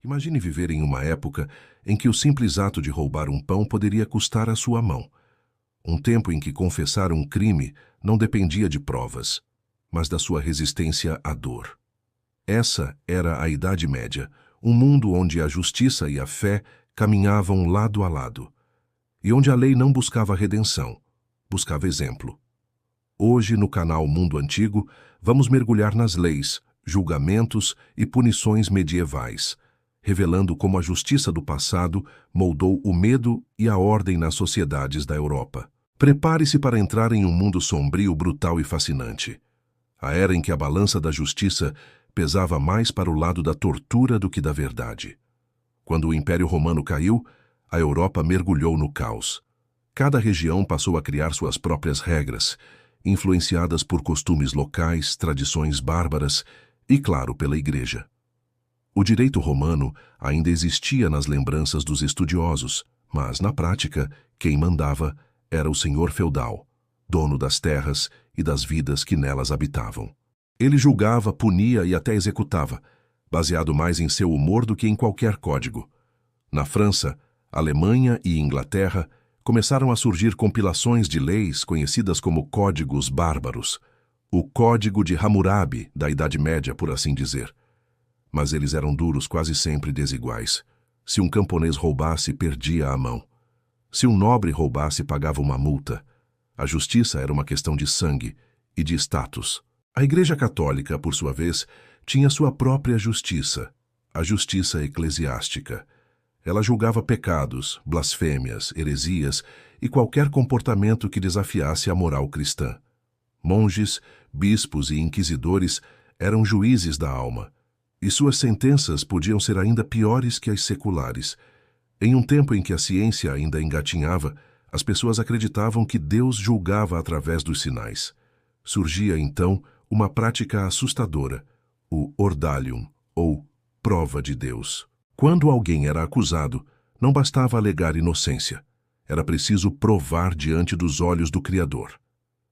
Imagine viver em uma época em que o simples ato de roubar um pão poderia custar a sua mão. Um tempo em que confessar um crime não dependia de provas, mas da sua resistência à dor. Essa era a Idade Média, um mundo onde a justiça e a fé caminhavam lado a lado, e onde a lei não buscava redenção, buscava exemplo. Hoje, no canal Mundo Antigo, vamos mergulhar nas leis, julgamentos e punições medievais, revelando como a justiça do passado moldou o medo e a ordem nas sociedades da Europa. Prepare-se para entrar em um mundo sombrio, brutal e fascinante. A era em que a balança da justiça pesava mais para o lado da tortura do que da verdade. Quando o Império Romano caiu, a Europa mergulhou no caos. Cada região passou a criar suas próprias regras, influenciadas por costumes locais, tradições bárbaras e, claro, pela Igreja. O direito romano ainda existia nas lembranças dos estudiosos, mas, na prática, quem mandava era o senhor feudal, dono das terras e das vidas que nelas habitavam. Ele julgava, punia e até executava, baseado mais em seu humor do que em qualquer código. Na França, Alemanha e Inglaterra começaram a surgir compilações de leis conhecidas como Códigos Bárbaros, o Código de Hammurabi da Idade Média, por assim dizer. Mas eles eram duros, quase sempre desiguais. Se um camponês roubasse, perdia a mão. Se um nobre roubasse, pagava uma multa. A justiça era uma questão de sangue e de status. A Igreja Católica, por sua vez, tinha sua própria justiça, a justiça eclesiástica. Ela julgava pecados, blasfêmias, heresias e qualquer comportamento que desafiasse a moral cristã. Monges, bispos e inquisidores eram juízes da alma, e suas sentenças podiam ser ainda piores que as seculares. Em um tempo em que a ciência ainda engatinhava, as pessoas acreditavam que Deus julgava através dos sinais. Surgia, então, uma prática assustadora, o ordalium, ou prova de Deus. Quando alguém era acusado, não bastava alegar inocência. Era preciso provar diante dos olhos do Criador.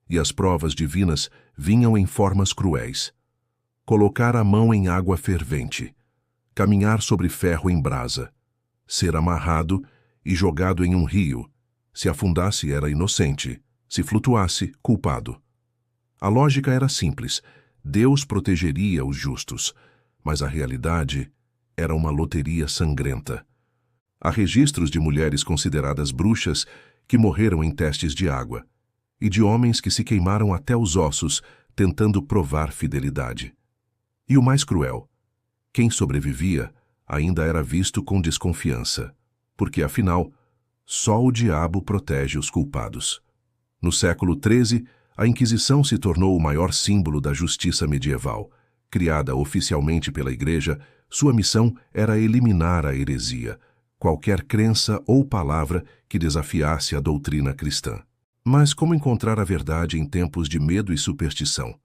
E as provas divinas vinham em formas cruéis. Colocar a mão em água fervente, caminhar sobre ferro em brasa, ser amarrado e jogado em um rio. Se afundasse, era inocente. Se flutuasse, culpado. A lógica era simples. Deus protegeria os justos, mas a realidade era uma loteria sangrenta. Há registros de mulheres consideradas bruxas que morreram em testes de água, e de homens que se queimaram até os ossos tentando provar fidelidade. E o mais cruel, quem sobrevivia ainda era visto com desconfiança, porque, afinal, só o diabo protege os culpados. No século XIII, a Inquisição se tornou o maior símbolo da justiça medieval. Criada oficialmente pela Igreja, sua missão era eliminar a heresia, qualquer crença ou palavra que desafiasse a doutrina cristã. Mas como encontrar a verdade em tempos de medo e superstição?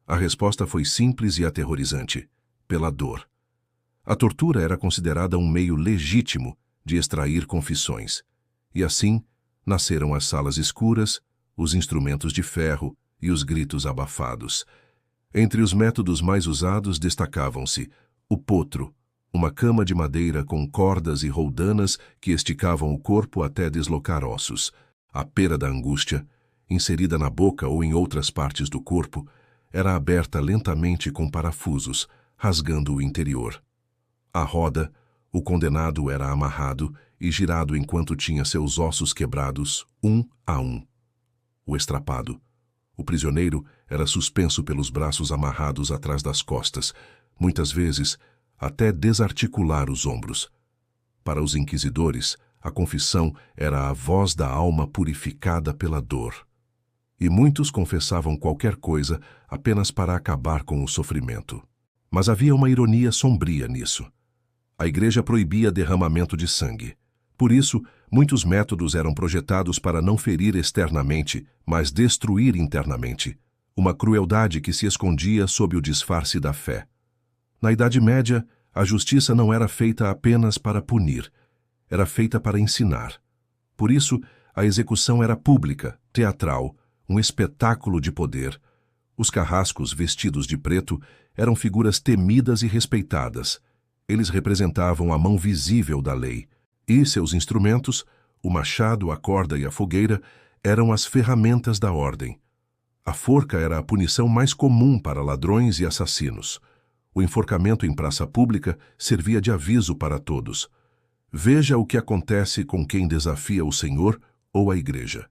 A resposta foi simples e aterrorizante: pela dor. A tortura era considerada um meio legítimo de extrair confissões. E assim nasceram as salas escuras, os instrumentos de ferro e os gritos abafados. Entre os métodos mais usados destacavam-se o potro, uma cama de madeira com cordas e roldanas que esticavam o corpo até deslocar ossos. A pera da angústia, inserida na boca ou em outras partes do corpo, era aberta lentamente com parafusos, rasgando o interior. A roda, o condenado era amarrado e girado enquanto tinha seus ossos quebrados, um a um. O estrapado. O prisioneiro era suspenso pelos braços amarrados atrás das costas, muitas vezes até desarticular os ombros. Para os inquisidores, a confissão era a voz da alma purificada pela dor. E muitos confessavam qualquer coisa apenas para acabar com o sofrimento. Mas havia uma ironia sombria nisso. A Igreja proibia derramamento de sangue. Por isso, muitos métodos eram projetados para não ferir externamente, mas destruir internamente. Uma crueldade que se escondia sob o disfarce da fé. Na Idade Média, a justiça não era feita apenas para punir, era feita para ensinar. Por isso, a execução era pública, teatral, um espetáculo de poder. Os carrascos vestidos de preto eram figuras temidas e respeitadas, Eles representavam a mão visível da lei, e seus instrumentos, o machado, a corda e a fogueira, eram as ferramentas da ordem. A forca era a punição mais comum para ladrões e assassinos. O enforcamento em praça pública servia de aviso para todos. Veja o que acontece com quem desafia o Senhor ou a Igreja.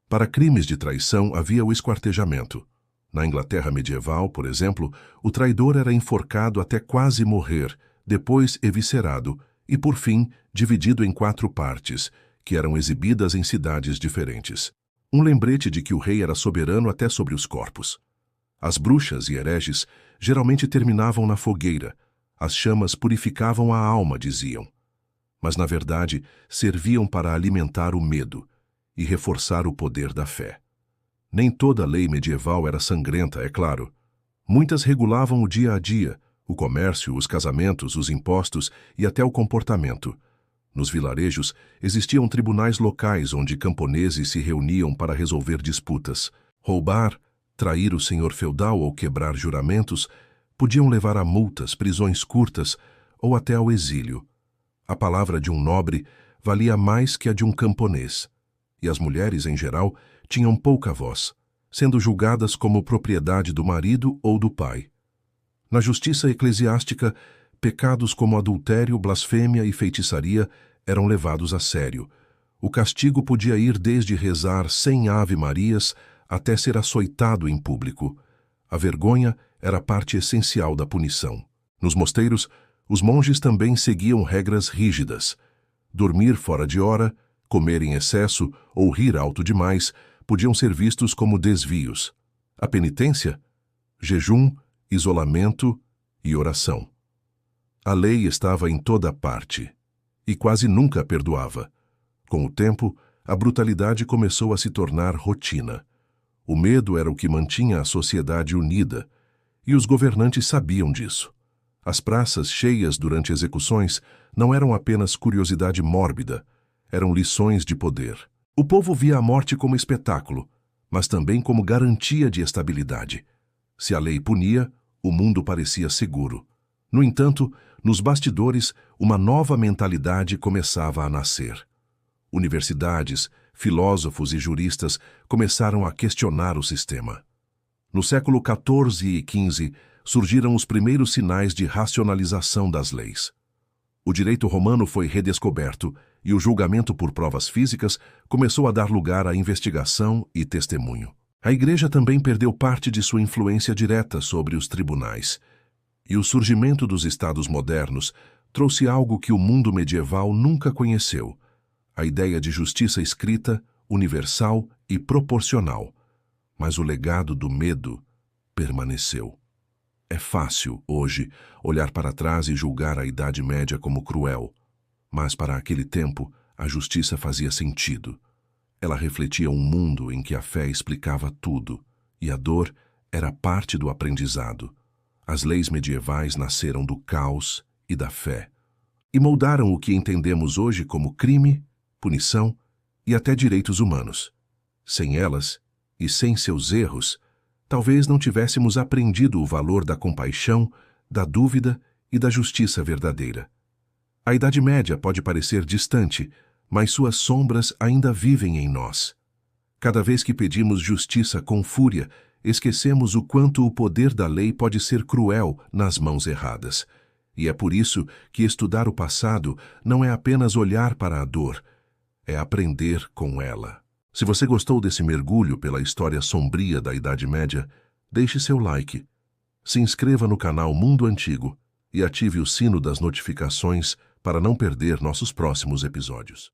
Para crimes de traição havia o esquartejamento. Na Inglaterra medieval, por exemplo, o traidor era enforcado até quase morrer, depois eviscerado e, por fim, dividido em 4 partes, que eram exibidas em cidades diferentes. Um lembrete de que o rei era soberano até sobre os corpos. As bruxas e hereges geralmente terminavam na fogueira. As chamas purificavam a alma, diziam. Mas, na verdade, serviam para alimentar o medo e reforçar o poder da fé. Nem toda lei medieval era sangrenta, é claro. Muitas regulavam o dia a dia, o comércio, os casamentos, os impostos e até o comportamento. Nos vilarejos, existiam tribunais locais onde camponeses se reuniam para resolver disputas. Roubar, trair o senhor feudal ou quebrar juramentos podiam levar a multas, prisões curtas ou até ao exílio. A palavra de um nobre valia mais que a de um camponês, e as mulheres, em geral, tinham pouca voz, sendo julgadas como propriedade do marido ou do pai. Na justiça eclesiástica, pecados como adultério, blasfêmia e feitiçaria eram levados a sério. O castigo podia ir desde rezar 100 Ave-Marias até ser açoitado em público. A vergonha era parte essencial da punição. Nos mosteiros, os monges também seguiam regras rígidas. Dormir fora de hora, comer em excesso ou rir alto demais podiam ser vistos como desvios. A penitência? Jejum, isolamento e oração. A lei estava em toda parte e quase nunca perdoava. Com o tempo, a brutalidade começou a se tornar rotina. O medo era o que mantinha a sociedade unida, e os governantes sabiam disso. As praças cheias durante execuções não eram apenas curiosidade mórbida, eram lições de poder. O povo via a morte como espetáculo, mas também como garantia de estabilidade. Se a lei punia, o mundo parecia seguro. No entanto, nos bastidores, uma nova mentalidade começava a nascer. Universidades, filósofos e juristas começaram a questionar o sistema. No século XIV e XV, surgiram os primeiros sinais de racionalização das leis. O direito romano foi redescoberto e o julgamento por provas físicas começou a dar lugar à investigação e testemunho. A Igreja também perdeu parte de sua influência direta sobre os tribunais. E o surgimento dos estados modernos trouxe algo que o mundo medieval nunca conheceu: a ideia de justiça escrita, universal e proporcional. Mas o legado do medo permaneceu. É fácil, hoje, olhar para trás e julgar a Idade Média como cruel, mas para aquele tempo a justiça fazia sentido. Ela refletia um mundo em que a fé explicava tudo, e a dor era parte do aprendizado. As leis medievais nasceram do caos e da fé, e moldaram o que entendemos hoje como crime, punição e até direitos humanos. Sem elas, e sem seus erros, talvez não tivéssemos aprendido o valor da compaixão, da dúvida e da justiça verdadeira. A Idade Média pode parecer distante, mas suas sombras ainda vivem em nós. Cada vez que pedimos justiça com fúria, esquecemos o quanto o poder da lei pode ser cruel nas mãos erradas. E é por isso que estudar o passado não é apenas olhar para a dor, é aprender com ela. Se você gostou desse mergulho pela história sombria da Idade Média, deixe seu like, se inscreva no canal Mundo Antigo e ative o sino das notificações para não perder nossos próximos episódios.